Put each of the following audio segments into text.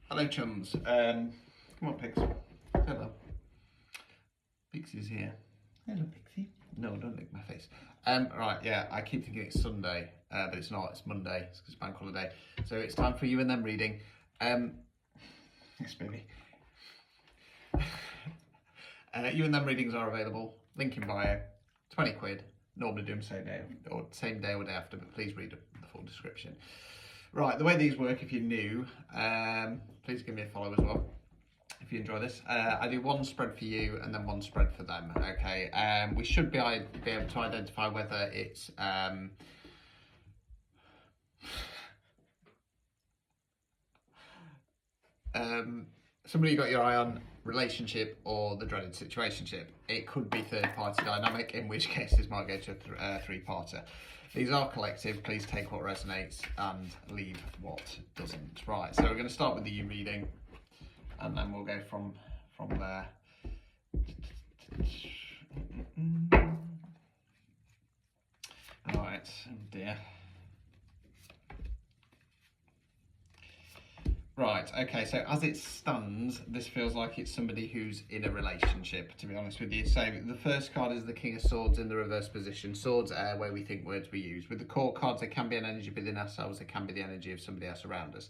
Hello, chums. Come on, Pigs. Hello. Pixie's here. Hello, Pixie. No, don't lick my face. Right, yeah, I keep thinking it's Sunday, but it's not. It's Monday. It's 'cause it's bank holiday. So it's time for You and Them reading. Yes, baby. You and Them readings are available. Link in bio. 20 quid. Normally do them same day or day after, but please read the full description. Right, the way these work, if you're new, please give me a follow as well if you enjoy this. I do one spread for you and then one spread for them. Okay, we should be able to identify whether it's somebody you got your eye on, relationship, or the dreaded situationship. It could be third party dynamic, in which case this might go to a three-parter. These are collective. Please take what resonates and leave what doesn't. Right, so we're going to start with the You reading, and then we'll go from there. Right, oh dear. Right, okay, so as it stands, this feels like it's somebody who's in a relationship, to be honest with you. So the first card is the King of Swords in the reverse position. Swords are where we think words we use. With the court cards, there can be an energy within ourselves, there can be the energy of somebody else around us.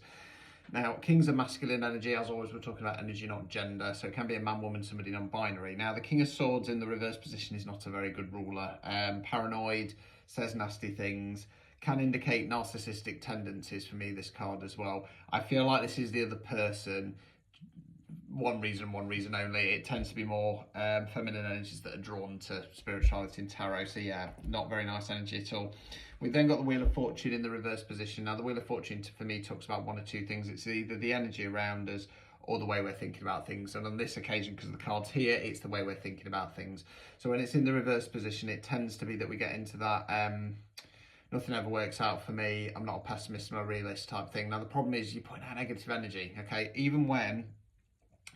Now, Kings are masculine energy. As always, we're talking about energy, not gender. So it can be a man, woman, somebody non-binary. Now, the King of Swords in the reverse position is not a very good ruler. Paranoid, says nasty things, can indicate narcissistic tendencies for me, this card as well. I feel like this is the other person. One reason only. It tends to be more feminine energies that are drawn to spirituality and tarot. So yeah, not very nice energy at all. We've then got the Wheel of Fortune in the reverse position. Now the Wheel of Fortune for me talks about one or two things. It's either the energy around us or the way we're thinking about things. And on this occasion, because of the cards here, it's the way we're thinking about things. So when it's in the reverse position, it tends to be that we get into that nothing ever works out for me, I'm not a pessimist, I'm a realist type thing. Now the problem is you're putting out negative energy, okay? Even when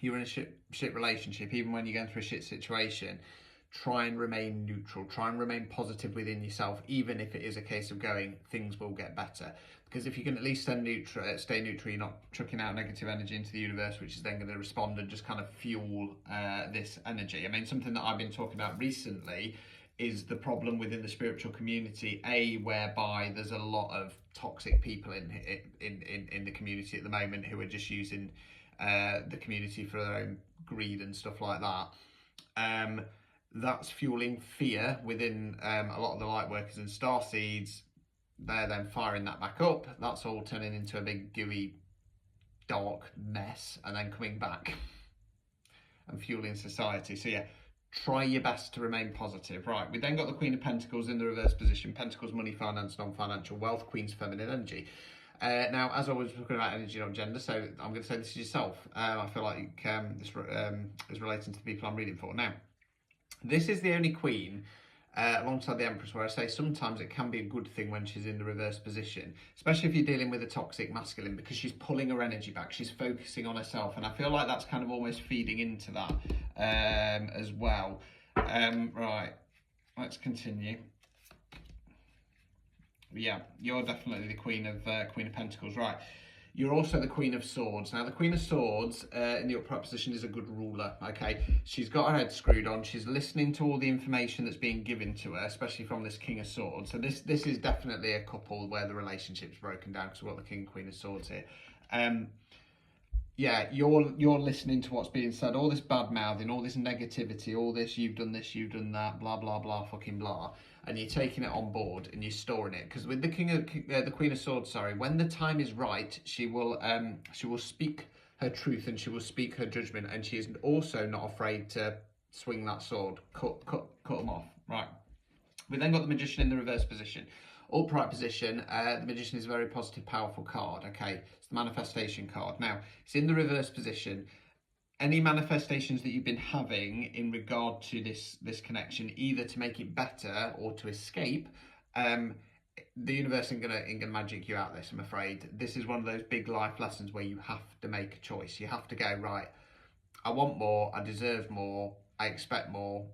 you're in a shit relationship, even when you're going through a shit situation, try and remain neutral, try and remain positive within yourself, even if it is a case of going, things will get better. Because if you can at least stay neutral, you're not chucking out negative energy into the universe, which is then going to respond and just kind of fuel this energy. I mean, something that I've been talking about recently is the problem within the spiritual community, whereby there's a lot of toxic people in the community at the moment who are just using the community for their own greed and stuff like that. That's fueling fear within a lot of the light workers and star seeds. They're then firing that back up. That's all turning into a big gooey dark mess and then coming back and fueling society. So yeah, try your best to remain positive. Right, we then got the Queen of Pentacles in the reverse position. Pentacles, money, finance, non-financial wealth. Queen's feminine energy. Now, as always, we're talking about energy, not gender, so I'm going to say this is yourself. I feel like this is relating to the people I'm reading for. Now, this is the only Queen alongside the Empress where I say sometimes it can be a good thing when she's in the reverse position, especially if you're dealing with a toxic masculine, because she's pulling her energy back, she's focusing on herself, and I feel like that's kind of almost feeding into that as well. Right, let's continue. Yeah, you're definitely the Queen of Pentacles, right? You're also the Queen of Swords. Now, the Queen of Swords in the upright position is a good ruler, okay? She's got her head screwed on. She's listening to all the information that's being given to her, especially from this King of Swords. So this is definitely a couple where the relationship's broken down, because we've got the King and Queen of Swords here. Yeah, you're listening to what's being said, all this bad mouthing, all this negativity, all this you've done this, you've done that, blah blah blah, fucking blah, and you're taking it on board and you're storing it. Because with the the Queen of Swords, sorry, when the time is right, she will speak her truth and she will speak her judgment, and she is also not afraid to swing that sword, cut them off. Right. We then got the Magician in the reverse position. Upright position, the Magician is a very positive, powerful card, okay? It's the manifestation card. Now, it's in the reverse position. Any manifestations that you've been having in regard to this connection, either to make it better or to escape, the universe ain't gonna magic you out of this, I'm afraid. This is one of those big life lessons where you have to make a choice. You have to go, right, I want more, I deserve more, I expect more,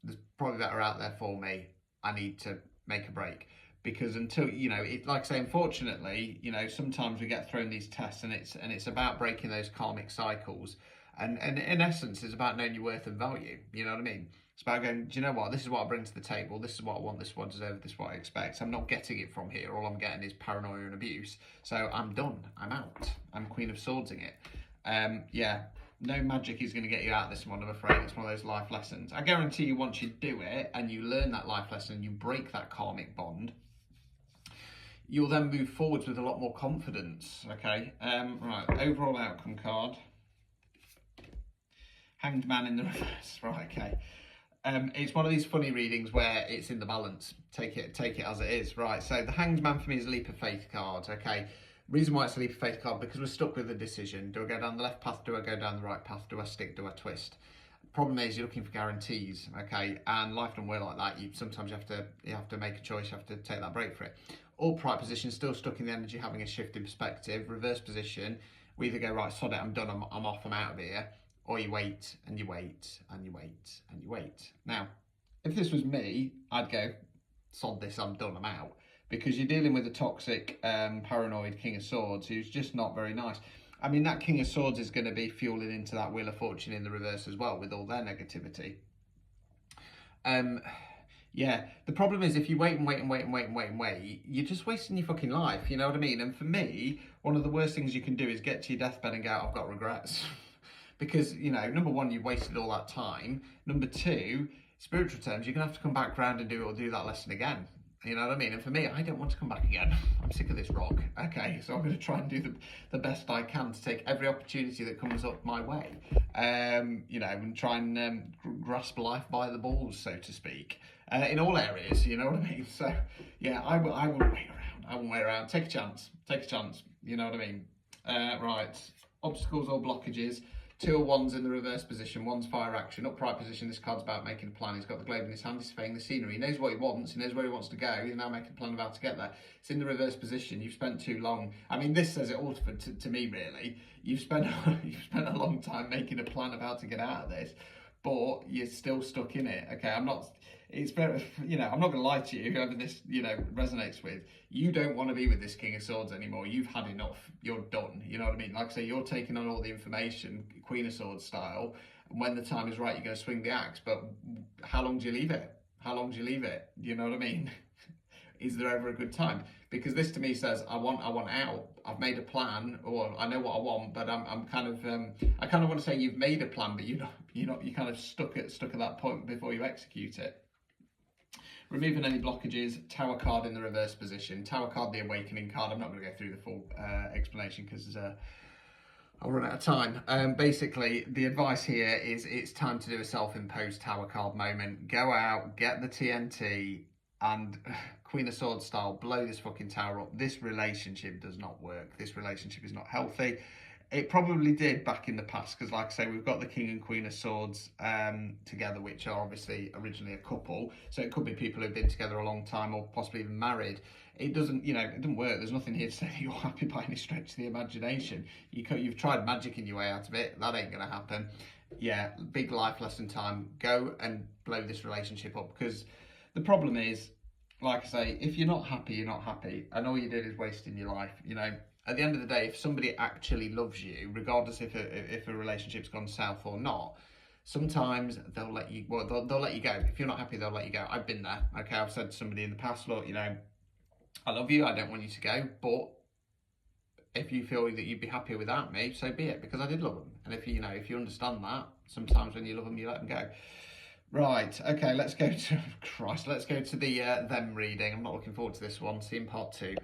there's probably better out there for me, I need to make a break. because until, you know, it, like I say, unfortunately, you know, sometimes we get thrown these tests, and it's about breaking those karmic cycles, and in essence, it's about knowing your worth and value. You know what I mean? It's about going, do you know what? This is what I bring to the table. This is what I want. This is what I deserve. This is what I expect. I'm not getting it from here. All I'm getting is paranoia and abuse. So I'm done. I'm out. I'm Queen of Swordsing it. Yeah, no magic is going to get you out of this one, I'm afraid. It's one of those life lessons. I guarantee you, once you do it and you learn that life lesson and you break that karmic bond, you'll then move forwards with a lot more confidence. Okay, right, overall outcome card. Hanged Man in the reverse. Right, okay. It's one of these funny readings where it's in the balance. Take it as it is. Right, so the Hanged Man for me is a leap of faith card. Okay, reason why it's a leap of faith card, because we're stuck with a decision. Do I go down the left path? Do I go down the right path? Do I stick? Do I twist? Problem is, you're looking for guarantees. Okay, and life don't work like that. Sometimes you have to make a choice. You have to take that break for it. Upright position, still stuck in the energy, having a shift in perspective. Reverse position, we either go, right, sod it, I'm done, I'm off, I'm out of here. Or you wait, and you wait, and you wait, and you wait. Now, if this was me, I'd go, sod this, I'm done, I'm out. Because you're dealing with a toxic, paranoid King of Swords who's just not very nice. I mean, that King of Swords is going to be fueling into that Wheel of Fortune in the reverse as well, with all their negativity. Yeah, the problem is, if you wait and wait and wait and wait and wait and wait, you're just wasting your fucking life, you know what I mean? And for me, one of the worst things you can do is get to your deathbed and go, I've got regrets. Because, you know, number one, you've wasted all that time. Number two, spiritual terms, you're going to have to come back around and do that lesson again. You know what I mean? And for me, I don't want to come back again. I'm sick of this rock. Okay, so I'm going to try and do the best I can to take every opportunity that comes up my way. You know, and try and grasp life by the balls, so to speak. In all areas, you know what I mean? So, yeah, I will wait around. I won't wait around. Take a chance. Take a chance. You know what I mean? Right. Obstacles or blockages. 2 of Wands in the reverse position, one's fire action. Upright position, this card's about making a plan. He's got the globe in his hand, he's surveying the scenery. He knows what he wants, he knows where he wants to go. He's now making a plan of how to get there. It's in the reverse position. You've spent too long. I mean, this says it all to me, really. You've spent a long time making a plan of how to get out of this, but you're still stuck in it. Okay, it's very, you know, I'm not going to lie to you, whoever this, you know, resonates with, you don't want to be with this King of Swords anymore. You've had enough. You're done. You know what I mean? Like I say, you're taking on all the information, Queen of Swords style, and when the time is right, you're going to swing the axe, but how long do you leave it? How long do you leave it? You know what I mean? Is there ever a good time? Because this to me says, I want out. I've made a plan, or I know what I want, but I'm kind of, I kind of want to say you've made a plan, but you're kind of stuck at that point before you execute it. Removing any blockages, Tower card in the reverse position. Tower card, the awakening card. I'm not going to go through the full explanation because I'll run out of time. Basically, the advice here is it's time to do a self-imposed Tower card moment. Go out, get the TNT, and Queen of Swords style, blow this fucking tower up. This relationship does not work. This relationship is not healthy. It probably did back in the past, because like I say, we've got the King and Queen of Swords together, which are obviously originally a couple. So it could be people who've been together a long time, or possibly even married. It doesn't, you know, it doesn't work. There's nothing here to say that you're happy by any stretch of the imagination. You've tried magicking your way out of it. That ain't going to happen. Yeah, big life lesson time. Go and blow this relationship up, because the problem is, like I say, if you're not happy, you're not happy. And all you did is wasting your life, you know. At the end of the day, if somebody actually loves you, regardless if a relationship's gone south or not, sometimes they'll let you, well, they'll let you go. If you're not happy, they'll let you go. I've been there, okay? I've said to somebody in the past, look, you know, I love you, I don't want you to go, but if you feel that you'd be happier without me, so be it, because I did love them. And if you understand that, sometimes when you love them, you let them go. Right, okay, let's go to, Christ, let's go to the them reading. I'm not looking forward to this one. See you in part 2.